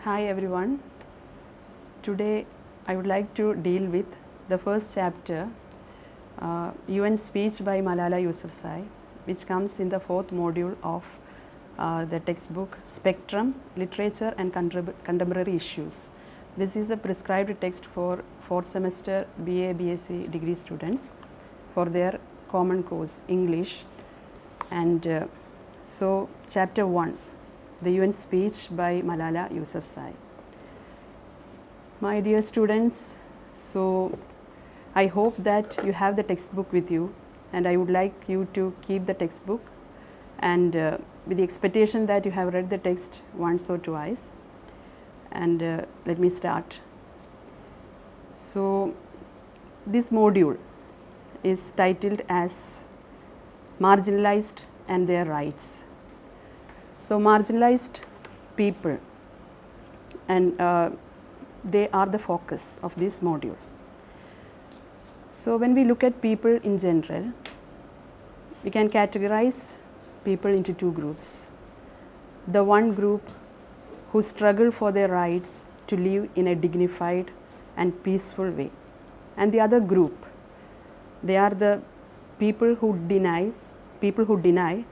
Hi everyone. Today I would like to deal with the first chapter, UN speech by Malala Yousafzai, which comes in the fourth module of the textbook Spectrum, Literature and Contemporary Issues. This is a prescribed text for fourth semester BA BSc degree students for their common course English. And so chapter 1, the UN speech by Malala Yousafzai. My dear students, so I hope that you have the textbook with you, and I would like you to keep the textbook and with the expectation that you have read the text once or twice. And let me start. So this module is titled as Marginalized and Their Rights. So marginalized people, and they are the focus of this module. So when we look at people in general, we can categorize people into two groups. The one group who struggle for their rights to live in a dignified and peaceful way, and the other group, they are the people who deny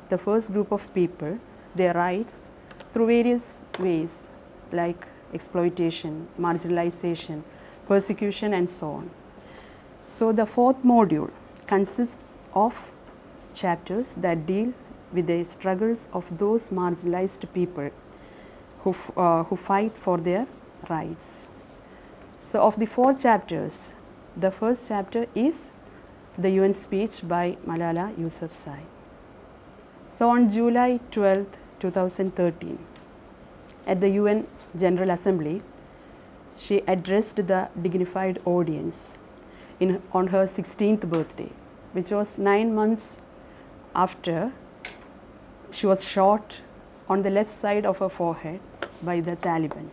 the first group of people their rights through various ways like exploitation, marginalization, persecution and so on. So the fourth module consists of chapters that deal with the struggles of those marginalized people who fight for their rights. So of the four chapters, the first chapter is the UN speech by Malala Yousafzai. So on July 12, 2013, at the UN General Assembly, she addressed the dignified audience on her 16th birthday, which was 9 months after she was shot on the left side of her forehead by the Taliban.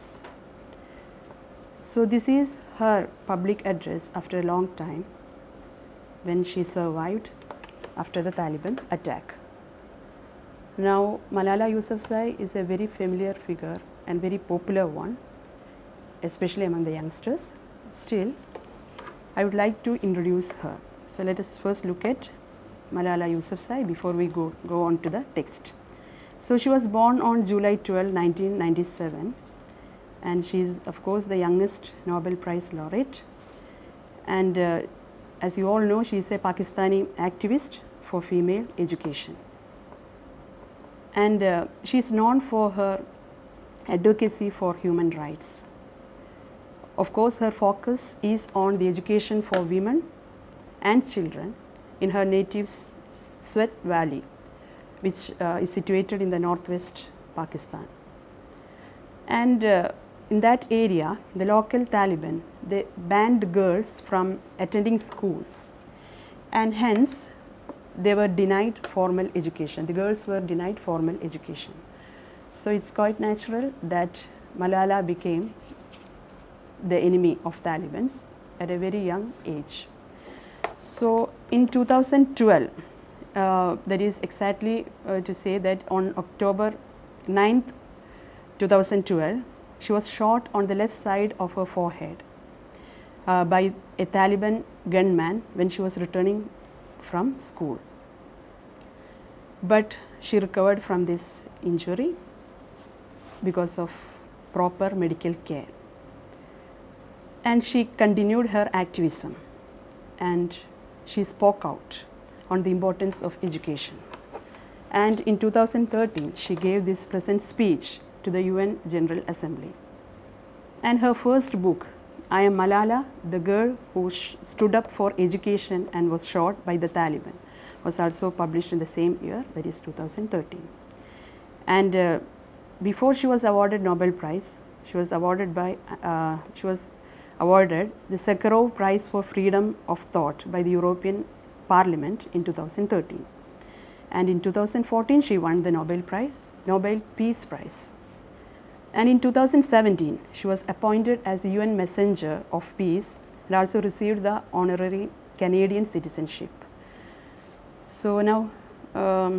So this is her public address after a long time when she survived after the Taliban attack. Now Malala Yousafzai is a very familiar figure and very popular one, especially among the youngsters. Still, I would like to introduce her. So let us first look at Malala Yousafzai before we go on to the text. So she was born on July 12, 1997, and she is of course the youngest Nobel Prize laureate. And as you all know, she is a Pakistani activist for female education. And she is known for her advocacy for human rights. Of course, her focus is on the education for women and children in her native Swat Valley, which is situated in the northwest Pakistan. And in that area, the local Taliban, they banned girls from attending schools, and hence they were denied formal education. The girls were denied formal education. So it's quite natural that Malala became the enemy of Taliban at a very young age. So in 2012, that is exactly to say that on October 9th, 2012, she was shot on the left side of her forehead by a Taliban gunman when she was returning from school. But she recovered from this injury because of proper medical care. And she continued her activism, and she spoke out on the importance of education. And in 2013, she gave this present speech to the UN General Assembly. And her first book, I Am Malala, the Girl Who Stood Up for Education and Was Shot by the Taliban, was also published in the same year, that is 2013. And before she was awarded Nobel Prize, she was awarded the Sakharov Prize for Freedom of Thought by the European Parliament in 2013. And in 2014, she won the Nobel Peace Prize. And in 2017, she was appointed as a UN Messenger of Peace and also received the honorary Canadian citizenship. So now,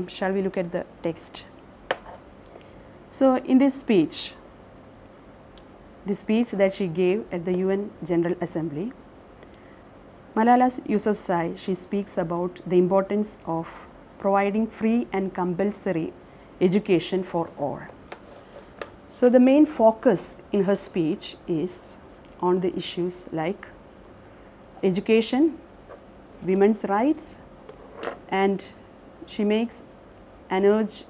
shall we look at the text? So in this speech, the speech that she gave at the UN General Assembly, Malala Yousafzai, she speaks about the importance of providing free and compulsory education for all. So the main focus in her speech is on the issues like education, women's rights, and she makes an urge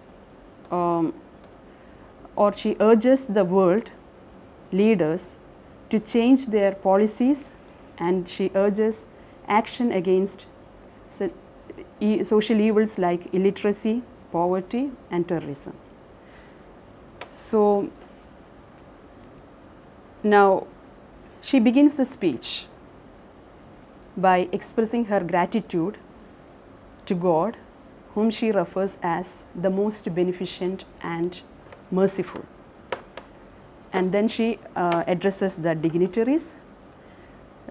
or she urges the world leaders to change their policies, and she urges action against social evils like illiteracy, poverty, and terrorism. So now she begins the speech by expressing her gratitude to God, whom she refers as the most beneficent and merciful. And then she addresses the dignitaries,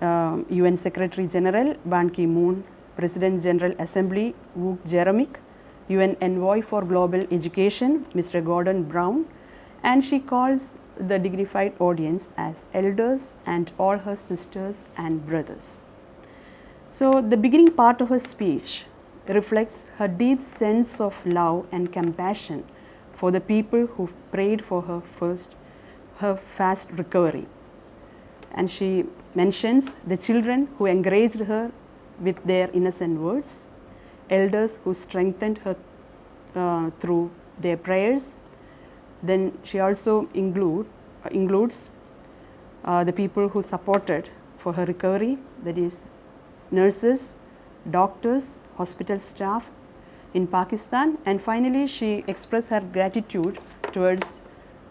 UN Secretary General Ban Ki-moon, President General Assembly Wook Jeremic, UN Envoy for Global Education Mr. Gordon Brown, and she calls the dignified audience as elders and all her sisters and brothers. So the beginning part of her speech reflects her deep sense of love and compassion for the people who prayed for her fast recovery. And she mentions the children who encouraged her with their innocent words, elders who strengthened her through their prayers. Then she also includes the people who supported for her recovery, that is nurses, doctors, hospital staff in Pakistan, and finally she expressed her gratitude towards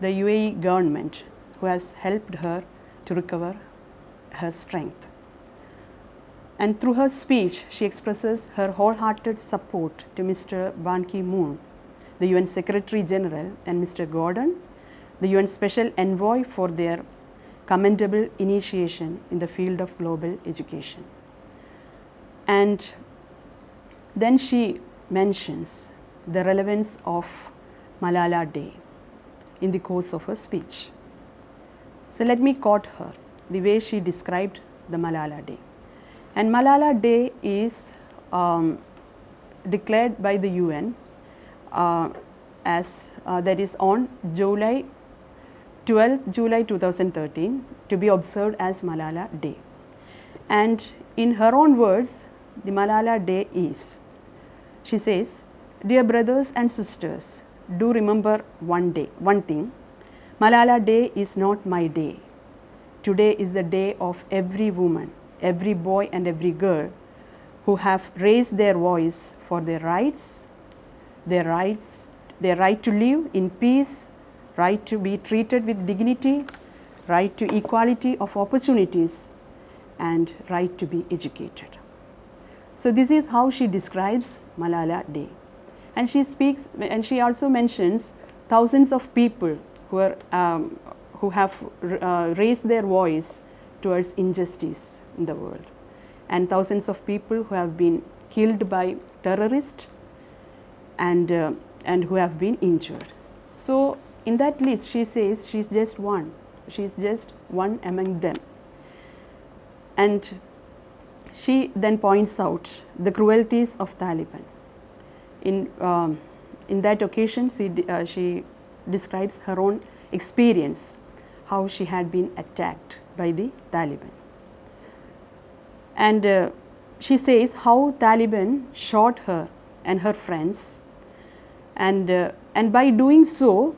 the UAE government who has helped her to recover her strength. And through her speech, she expresses her wholehearted support to Mr. Ban Ki-moon, the UN Secretary General, and Mr. Gordon, the UN Special Envoy, for their commendable initiation in the field of global education. And then she mentions the relevance of Malala Day in the course of her speech. So let me quote her, the way she described the Malala Day. And Malala Day is declared by the UN as that is on July 2013 to be observed as Malala Day. And in her own words, the Malala Day is, she says, "Dear brothers and sisters, do remember one thing, Malala Day is not my day. Today is the day of every woman, every boy and every girl who have raised their voice for their rights, their right to live in peace, right to be treated with dignity, right to equality of opportunities, and right to be educated." So this is how she describes Malala Day. And she speaks, and she also mentions thousands of people who have raised their voice towards injustice in the world, and thousands of people who have been killed by terrorists and who have been injured. So in that list, she says she's just one. She's just one among them. And she then points out the cruelties of Taliban. In that occasion, she describes her own experience, how she had been attacked by the Taliban. And she says how Taliban shot her and her friends, and by doing so,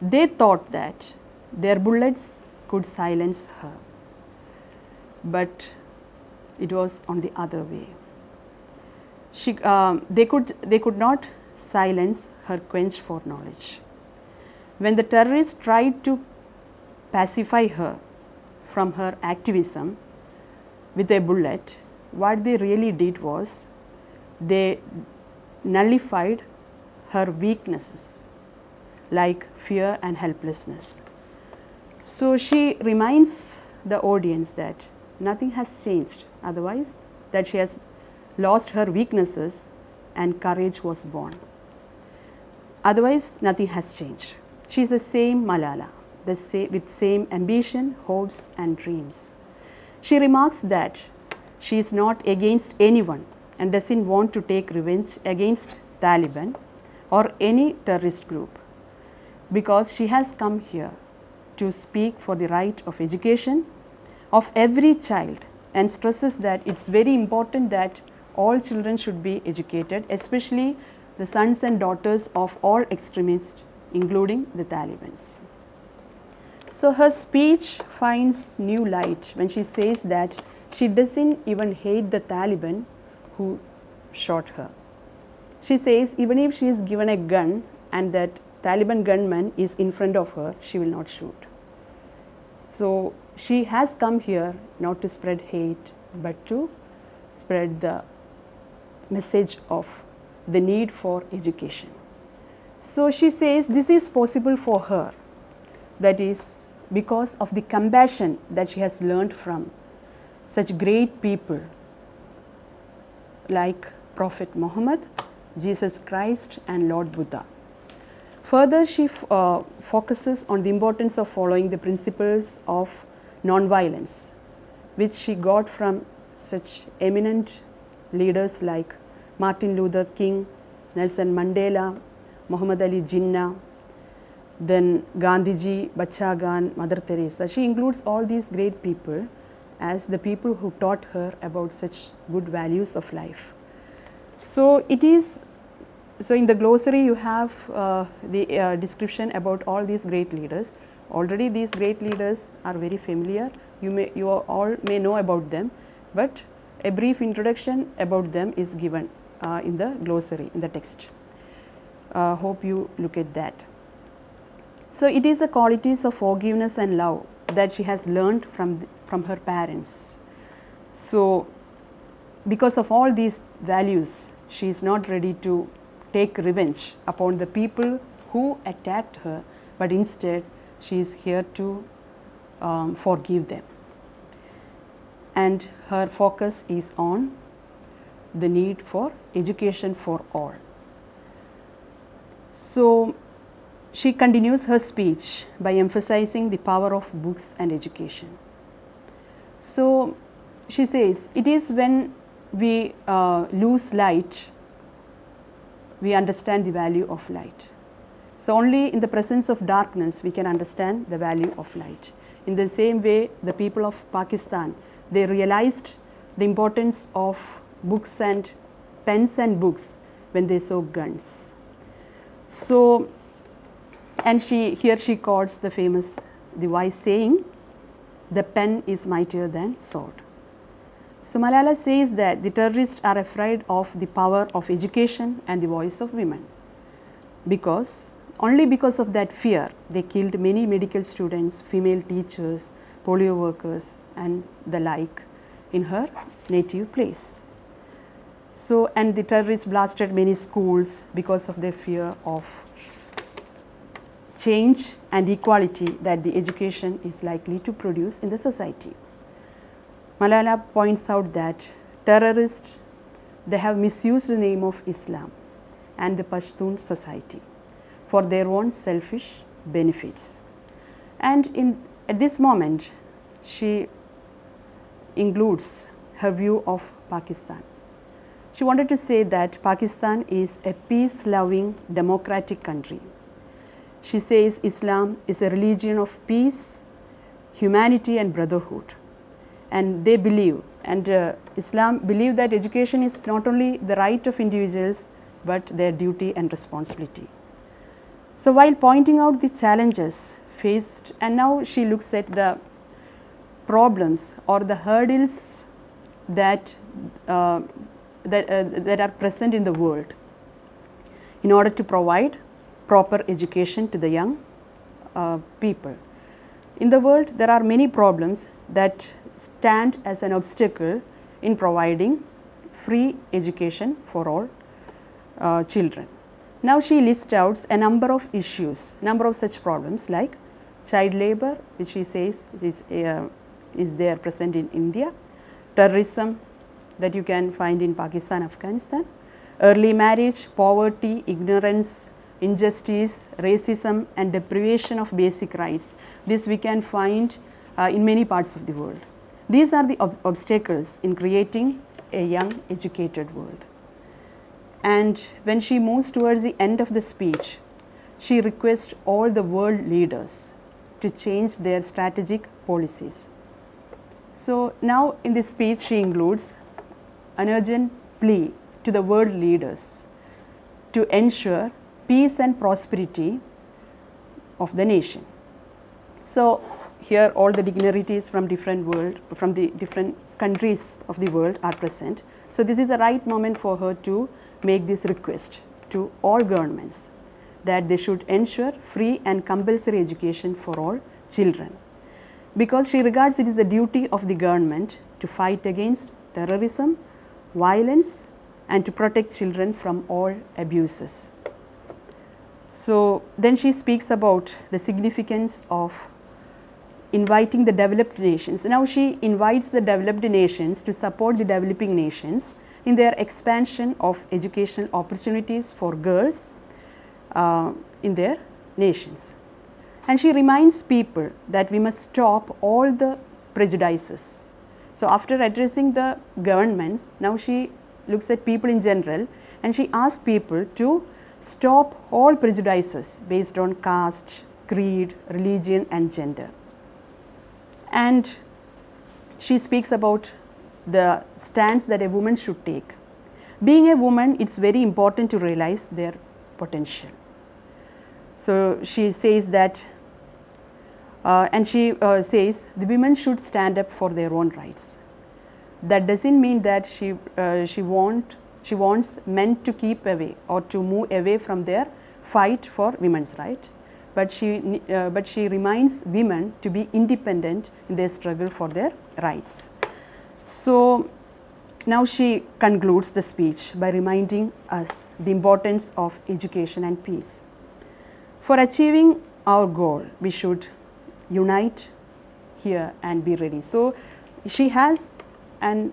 they thought that their bullets could silence her. But it was on the other way. They could not silence her quench for knowledge. When the terrorists tried to pacify her from her activism with a bullet, what they really did was they nullified her weaknesses like fear and helplessness. So she reminds the audience that nothing has changed, otherwise that she has lost her weaknesses and courage was born. Otherwise, nothing has changed. She is the same Malala, with same ambition, hopes and dreams. She remarks that she is not against anyone and doesn't want to take revenge against Taliban or any terrorist group, because she has come here to speak for the right of education of every child, and stresses that it's very important that all children should be educated, especially the sons and daughters of all extremists, including the Taliban. So her speech finds new light when she says that she doesn't even hate the Taliban who shot her. She says even if she is given a gun and that Taliban gunman is in front of her, she will not shoot. So she has come here not to spread hate, but to spread the message of the need for education. So she says this is possible for her, that is because of the compassion that she has learned from such great people like Prophet Muhammad, Jesus Christ and Lord Buddha. Further, she focuses on the importance of following the principles of non-violence, which she got from such eminent leaders like Martin Luther King, Nelson Mandela, Muhammad Ali Jinnah, then Gandhiji, Bachagan, Mother Teresa. She includes all these great people as the people who taught her about such good values of life. So in the glossary you have the description about all these great leaders. Already these great leaders are very familiar. You all may know about them, but a brief introduction about them is given in the glossary, in the text. Hope you look at that. So it is the qualities of forgiveness and love that she has learned from her parents. So because of all these values, she is not ready to take revenge upon the people who attacked her, but instead she is here to forgive them. And her focus is on the need for education for all. So she continues her speech by emphasizing the power of books and education. So she says, it is when we lose light, we understand the value of light. So only in the presence of darkness we can understand the value of light. In the same way, the people of Pakistan, they realized the importance of books and pens and books when they saw guns. So, and here she quotes the wise saying, the pen is mightier than sword. So Malala says that the terrorists are afraid of the power of education and the voice of women, only because of that fear they killed many medical students, female teachers, polio workers and the like in her native place. So, and the terrorists blasted many schools because of their fear of change and equality that the education is likely to produce in the society. Malala points out that terrorists, they have misused the name of Islam and the Pashtun society for their own selfish benefits. And at this moment, she includes her view of Pakistan. She wanted to say that Pakistan is a peace-loving democratic country. She says Islam is a religion of peace, humanity and brotherhood. And they believe, and Islam believe that education is not only the right of individuals, but their duty and responsibility. So while pointing out the challenges faced, and now she looks at the problems or the hurdles that are present in the world in order to provide proper education to the young people. In the world, there are many problems that stand as an obstacle in providing free education for all children. Now she lists out a number of issues, number of such problems like child labor, which she says is there present in India, terrorism that you can find in Pakistan, Afghanistan, early marriage, poverty, ignorance, injustice, racism and deprivation of basic rights. This we can find in many parts of the world. These are the obstacles in creating a young, educated world. And when she moves towards the end of the speech, she requests all the world leaders to change their strategic policies. So now in this speech she includes an urgent plea to the world leaders to ensure peace and prosperity of the nation. So here all the dignitaries from the different countries of the world are present. So this is the right moment for her to make this request to all governments that they should ensure free and compulsory education for all children, because she regards it as the duty of the government to fight against terrorism, violence and to protect children from all abuses. So then she speaks about the significance of inviting the developed nations. Now she invites the developed nations to support the developing nations in their expansion of educational opportunities for girls in their nations. And she reminds people that we must stop all the prejudices. So after addressing the governments, now she looks at people in general and she asks people to stop all prejudices based on caste, creed, religion and gender. And she speaks about the stance that a woman should take. Being a woman, it's very important to realize their potential. So she says that, says the women should stand up for their own rights. That doesn't mean that she wants men to keep away or to move away from their fight for women's right, but she reminds women to be independent in their struggle for their rights. So now she concludes the speech by reminding us the importance of education and peace. For achieving our goal, we should unite here and be ready. So she has an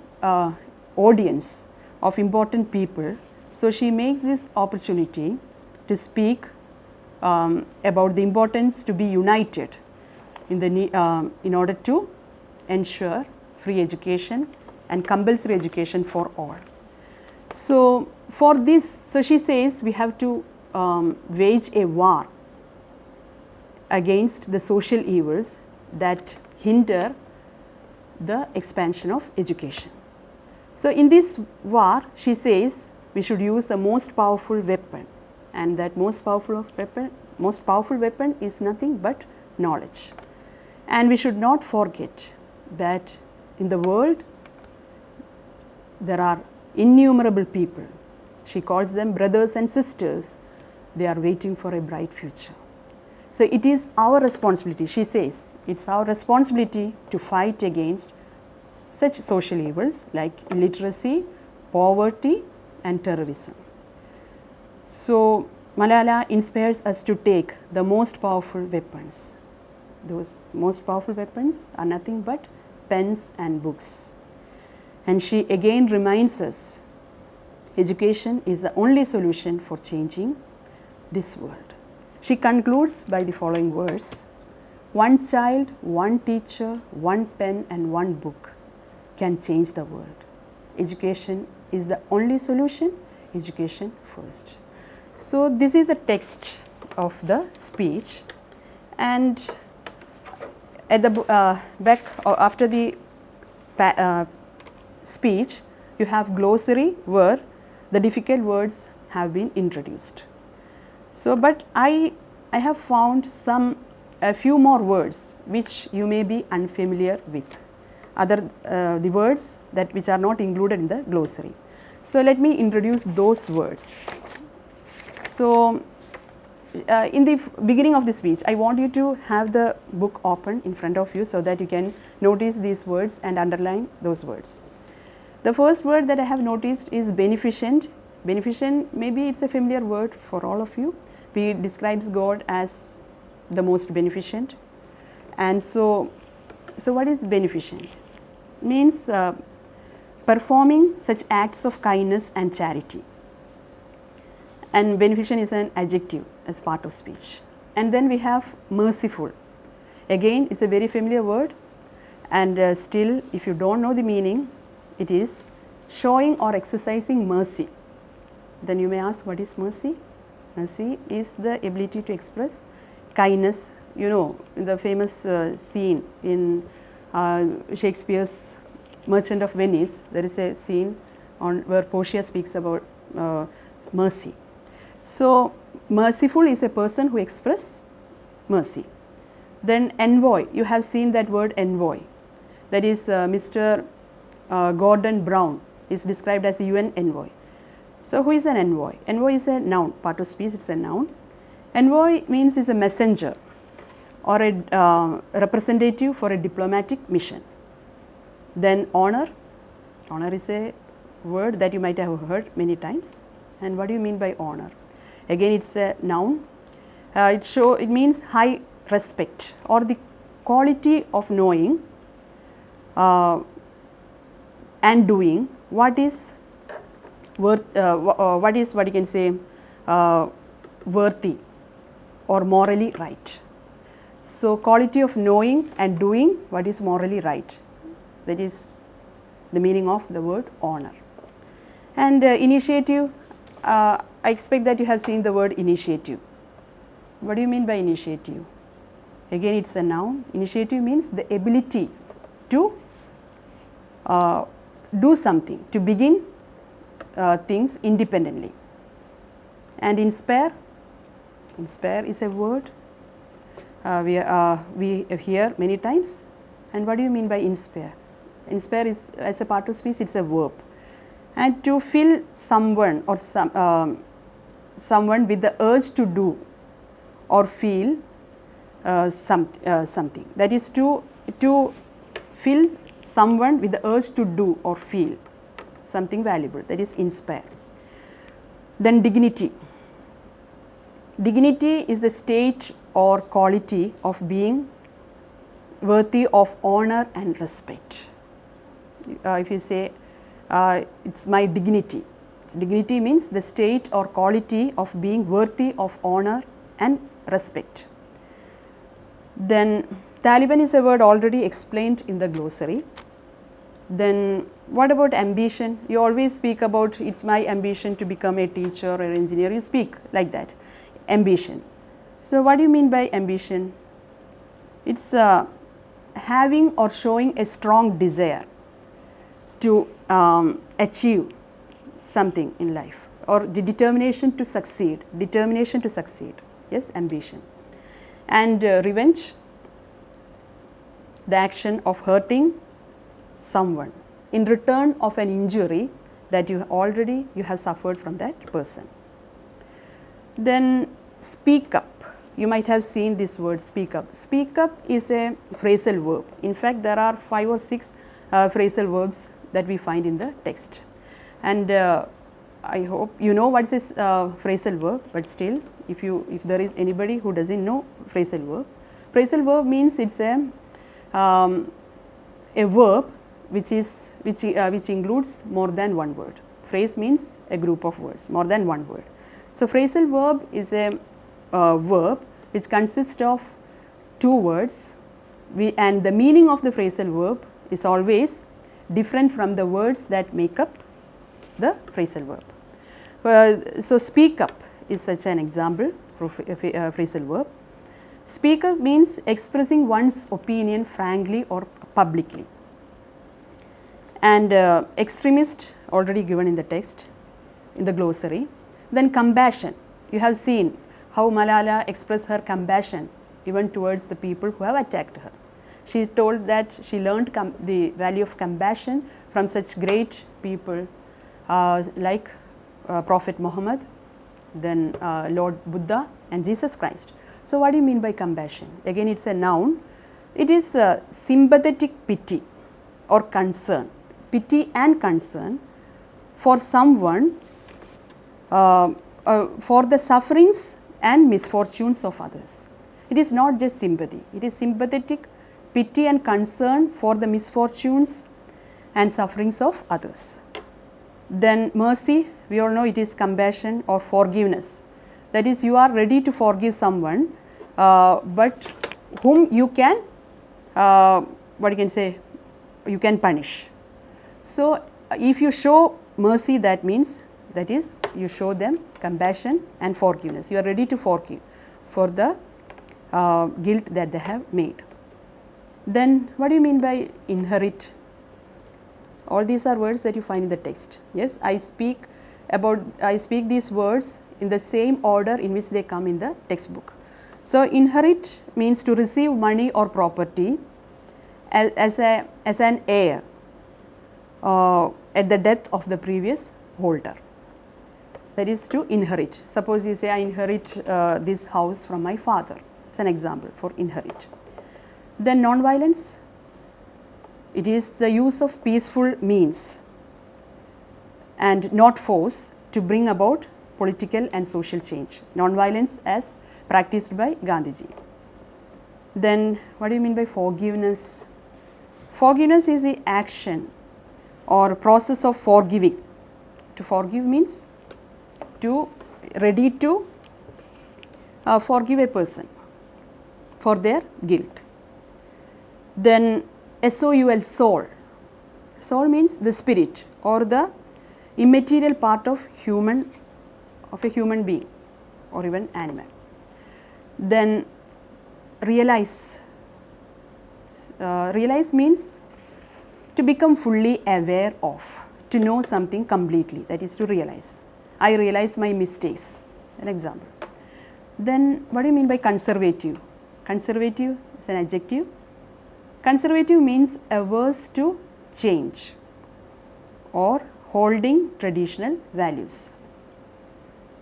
audience of important people. So she makes this opportunity to speak about the importance to be united in order to ensure free education and compulsory education for all. So for this, so she says we have to wage a war against the social evils that hinder the expansion of education. So in this war, she says we should use a most powerful weapon, and that most powerful weapon is nothing but knowledge. And we should not forget that in the world there are innumerable people. She calls them brothers and sisters. They are waiting for a bright future. So it is our responsibility, she says, it's our responsibility to fight against such social evils like illiteracy, poverty and terrorism. So Malala inspires us to take the most powerful weapons. Those most powerful weapons are nothing but pens and books. And she again reminds us education is the only solution for changing this world. She concludes by the following words: one child, one teacher, one pen and one book can change the world. Education is the only solution, education first. So this is the text of the speech, and at the back after the speech you have glossary where the difficult words have been introduced. So but I have found a few more words which you may be unfamiliar with, the words which are not included in the glossary. So let me introduce those words. So in the beginning of the speech, I want you to have the book open in front of you so that you can notice these words and underline those words. The first word that I have noticed is beneficent. Beneficent, maybe it's a familiar word for all of you. It describes God as the most beneficent. And so what is beneficent? Means performing such acts of kindness and charity. and beneficent is an adjective as part of speech. And then we have merciful. Again, it's a very familiar word, and still if you don't know the meaning, it is showing or exercising mercy. Then you may ask, what is mercy? Mercy is the ability to express kindness. You know, in the famous scene in Shakespeare's Merchant of Venice, there is a scene on where Portia speaks about mercy. So, merciful is a person who expresses mercy. Then envoy, you have seen that word envoy, that is Mr. Gordon Brown is described as a UN envoy. So, who is an envoy? Envoy is a noun, part of speech, it is a noun. Envoy means is a messenger or a representative for a diplomatic mission. Then honor, honor is a word that you might have heard many times. And what do you mean by honor? Again, it is a noun. It means high respect or the quality of knowing and doing what is worth, what you can say worthy or morally right. So, quality of knowing and doing what is morally right, that is the meaning of the word honor. And initiative, I expect that you have seen the word initiative. What do you mean by initiative? Again, it is a noun. Initiative means the ability to do something, to begin things independently. And inspire, inspire is a word we hear many times. And what do you mean by inspire? Inspire is, as a part of speech, it is a verb. And to fill someone or someone with the urge to do or feel something, that is to fill someone with the urge to do or feel something valuable, that is inspire. Then dignity. Dignity is a state or quality of being worthy of honor and respect. If you say it's my dignity, dignity means the state or quality of being worthy of honor and respect. Then Taliban is a word already explained in the glossary. Then what about ambition? You always speak about it's my ambition to become a teacher or an engineer, you speak like that, ambition. So, what do you mean by ambition? It's having or showing a strong desire to achieve something in life, or the determination to succeed, yes, ambition. And revenge, the action of hurting someone in return of an injury that you have suffered from that person. Then speak up, you might have seen this word speak up. Speak up is a phrasal verb. In fact, there are 5 or 6 phrasal verbs that we find in the text. And I hope you know what is this phrasal verb, but still if there is anybody who doesn't know phrasal verb means it's a verb which includes more than one word. Phrase means a group of words, more than one word. So, phrasal verb is a verb which consists of 2 words, and the meaning of the phrasal verb is always different from the words that make up the phrasal verb. So, speak up is such an example for phrasal verb. Speak up means expressing one's opinion frankly or publicly. And extremist, already given in the text, in the glossary. Then compassion, you have seen how Malala expressed her compassion even towards the people who have attacked her. She told that she learned the value of compassion from such great people like Prophet Muhammad, then Lord Buddha and Jesus Christ. So, what do you mean by compassion? Again, it is a noun. It is sympathetic pity or concern, pity and concern for someone for the sufferings and misfortunes of others. It is not just sympathy, it is sympathetic pity and concern for the misfortunes and sufferings of others. Then mercy, we all know it is compassion or forgiveness. That is, you are ready to forgive someone, but whom you can, what you can say, you can punish. So, if you show mercy, that means that is you show them compassion and forgiveness. You are ready to forgive for the guilt that they have made. Then what do you mean by inherit? All these are words that you find in the text. Yes, I speak these words in the same order in which they come in the textbook. So, inherit means to receive money or property as an heir at the death of the previous holder. That is to inherit. Suppose you say, I inherit this house from my father. It's an example for inherit. Then non-violence, it is the use of peaceful means and not force to bring about political and social change. Non-violence as practiced by Gandhiji. Then what do you mean by forgiveness? Forgiveness is the action or process of forgiving. To forgive means to ready to forgive a person for their guilt. Then SOUL, soul. Soul means the spirit or the immaterial part of a human being or even animal. Then realize. Realize means to become fully aware of, to know something completely, that is to realize. I realize my mistakes, an example. Then what do you mean by conservative? Conservative is an adjective. Conservative means averse to change or holding traditional values.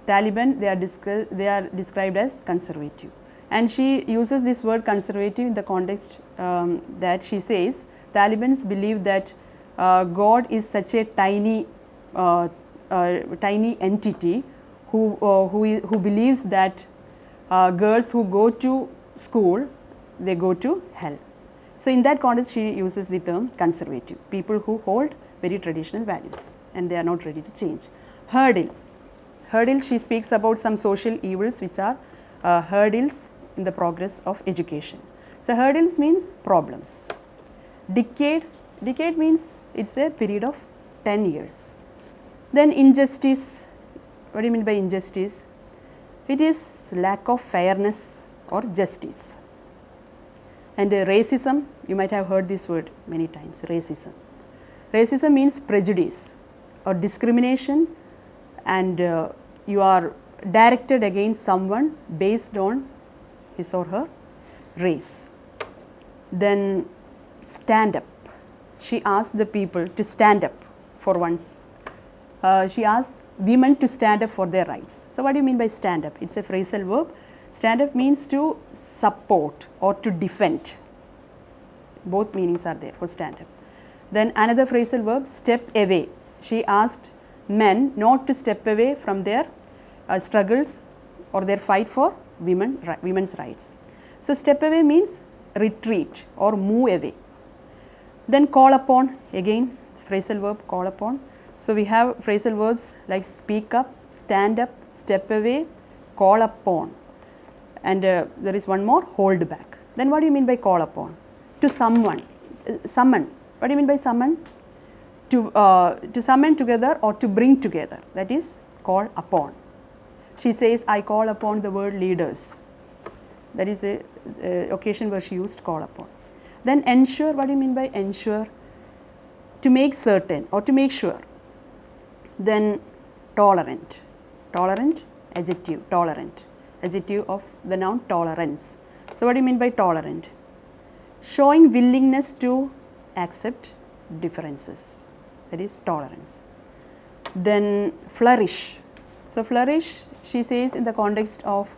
Taliban, they are described as conservative, and she uses this word conservative in the context that she says Talibans believe that God is such a tiny entity who believes that girls who go to school, they go to hell. So, in that context she uses the term conservative, people who hold very traditional values and they are not ready to change. Hurdle. Hurdle, she speaks about some social evils which are hurdles in the progress of education. So, hurdles means problems. Decade means it is a period of 10 years. Then injustice, what do you mean by injustice? It is lack of fairness or justice. And racism, you might have heard this word many times, racism. Racism means prejudice or discrimination, and you are directed against someone based on his or her race. Then stand up. She asked the people to stand up for once. She asked women to stand up for their rights. So, what do you mean by stand up? It is a phrasal verb. Stand up means to support or to defend. Both meanings are there for stand up. Then another phrasal verb, step away. She asked men not to step away from their struggles or their fight for women's rights. So, step away means retreat or move away. Then call upon, again phrasal verb call upon. So, we have phrasal verbs like speak up, stand up, step away, call upon, and there is one more, hold back. Then what do you mean by call upon? To someone, summon. What do you mean by summon? To summon together or to bring together, that is call upon. She says, I call upon the world leaders. That is a occasion where she used call upon. Then ensure, what do you mean by ensure? To make certain or to make sure. Then tolerant. Tolerant, adjective, tolerant. Adjective of the noun tolerance. So, what do you mean by tolerant? Showing willingness to accept differences, that is tolerance. Then flourish. So, flourish, she says in the context of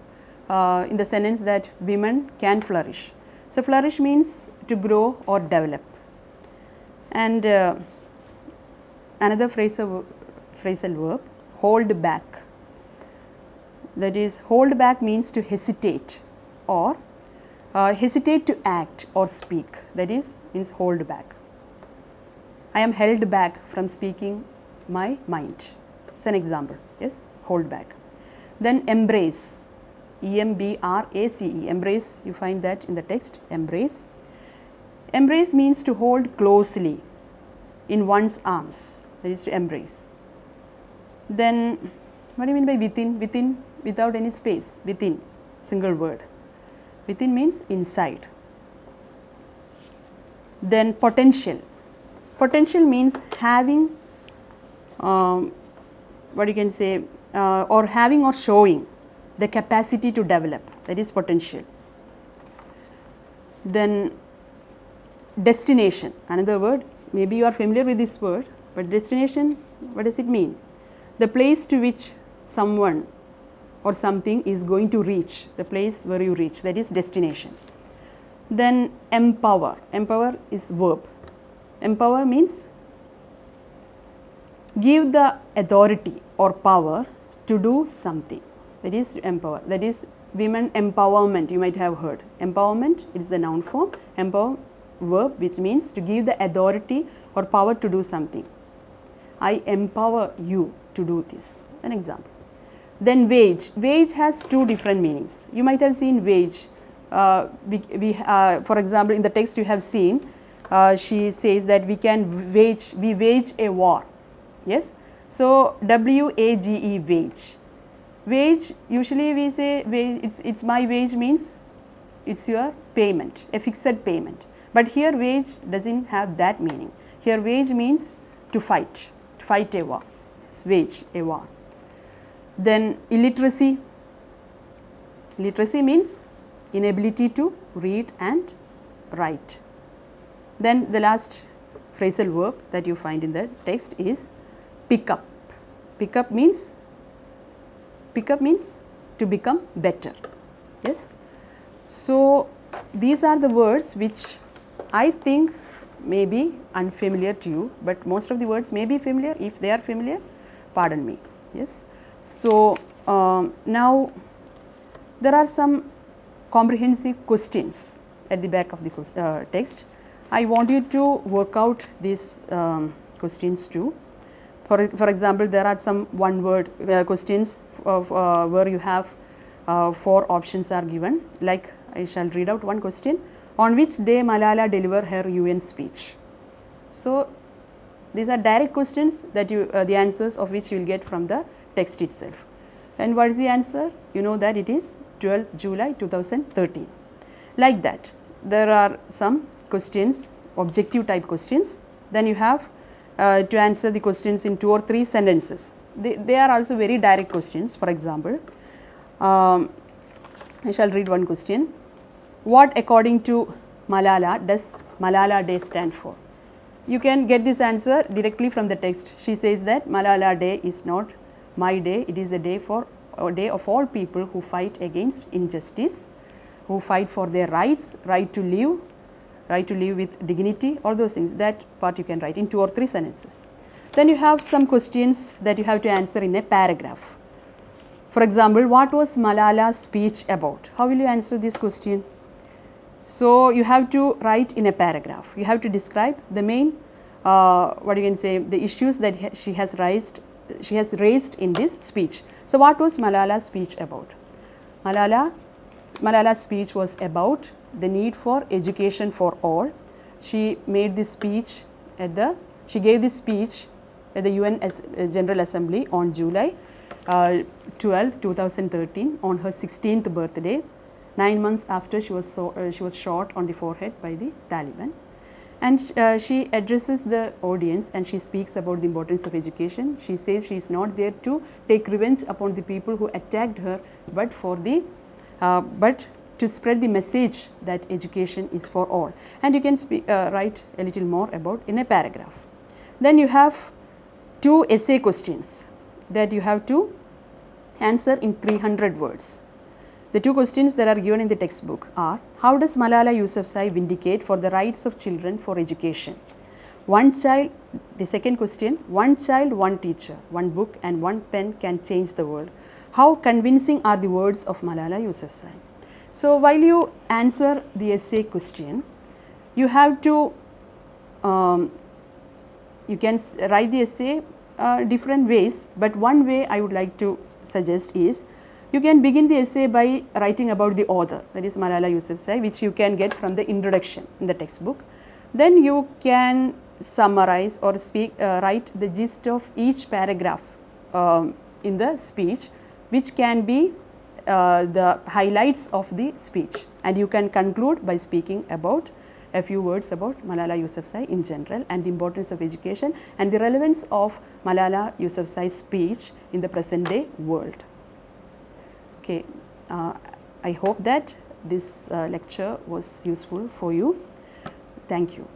in the sentence that women can flourish. So, flourish means to grow or develop. And another phrasal verb, hold back. That is, hold back means to hesitate or hesitate to act or speak, that is means hold back. I am held back from speaking my mind. It's an example. Yes, hold back. Then embrace, E-M-B-R-A-C-E, embrace, you find that in the text, embrace. Embrace means to hold closely in one's arms, that is to embrace. Then what do you mean by within? Within, without any space, within, single word. Within means inside. Then potential. Potential means having, what you can say, or having or showing the capacity to develop, that is potential. Then destination, another word, maybe you are familiar with this word, but destination, what does it mean? The place to which someone or something is going to reach, the place where you reach, that is destination. Then empower, empower is verb. Empower means give the authority or power to do something, that is to empower, that is women empowerment, you might have heard. Empowerment is the noun form, empower verb, which means to give the authority or power to do something. I empower you to do this, an example. Then wage, wage has two different meanings. You might have seen wage, for example in the text you have seen, she says that we wage a war, yes. So W-A-G-E, wage. Wage, usually we say wage, it's my wage means it's your payment, a fixed payment. But here wage doesn't have that meaning. Here wage means to fight a war, it's wage a war. Then illiteracy, illiteracy means inability to read and write. Then the last phrasal verb that you find in the text is pick up. Pick up means to become better, yes. So these are the words which I think may be unfamiliar to you, but most of the words may be familiar. If they are familiar, pardon me, yes. So now there are some comprehensive questions at the back of the text. I want you to work out these questions too. For example, there are some one word questions where you have 4 options are given. Like I shall read out one question. On which day Malala delivered her UN speech? So these are direct questions that you the answers of which you will get from the text itself. And what is the answer? You know that it is 12th July 2013. Like that, there are some questions, objective type questions. Then you have to answer the questions in 2 or 3 sentences. They are also very direct questions. For example, I shall read one question. What according to Malala does Malala Day stand for? You can get this answer directly from the text. She says that Malala Day is not my day, it is a day of all people who fight against injustice, who fight for their rights, right to live with dignity, all those things. That part you can write in 2 or 3 sentences. Then you have some questions that you have to answer in a paragraph. For example, what was Malala's speech about? How will you answer this question? So you have to write in a paragraph. You have to describe the main, what you can say, the issues that she has raised in this speech. So what was Malala's speech about? Malala's speech was about the need for education for all. She made this speech she gave this speech at the UN General Assembly on July 12, 2013 on her 16th birthday, 9 months after she was shot on the forehead by the Taliban. And she addresses the audience and she speaks about the importance of education. She says she is not there to take revenge upon the people who attacked her, but to spread the message that education is for all. And you can write a little more about in a paragraph. Then you have 2 essay questions that you have to answer in 300 words. The 2 questions that are given in the textbook are: how does Malala Yousafzai vindicate for the rights of children for education? One child, the second question, one child, one teacher, one book and one pen can change the world. How convincing are the words of Malala Yousafzai? So while you answer the essay question, you have to, you can write the essay different ways, but one way I would like to suggest is you can begin the essay by writing about the author, that is Malala Yousafzai, which you can get from the introduction in the textbook. Then you can summarize or write the gist of each paragraph in the speech, which can be the highlights of the speech, and you can conclude by speaking about a few words about Malala Yousafzai in general and the importance of education and the relevance of Malala Yousafzai's speech in the present day world. Okay, I hope that this lecture was useful for you. Thank you.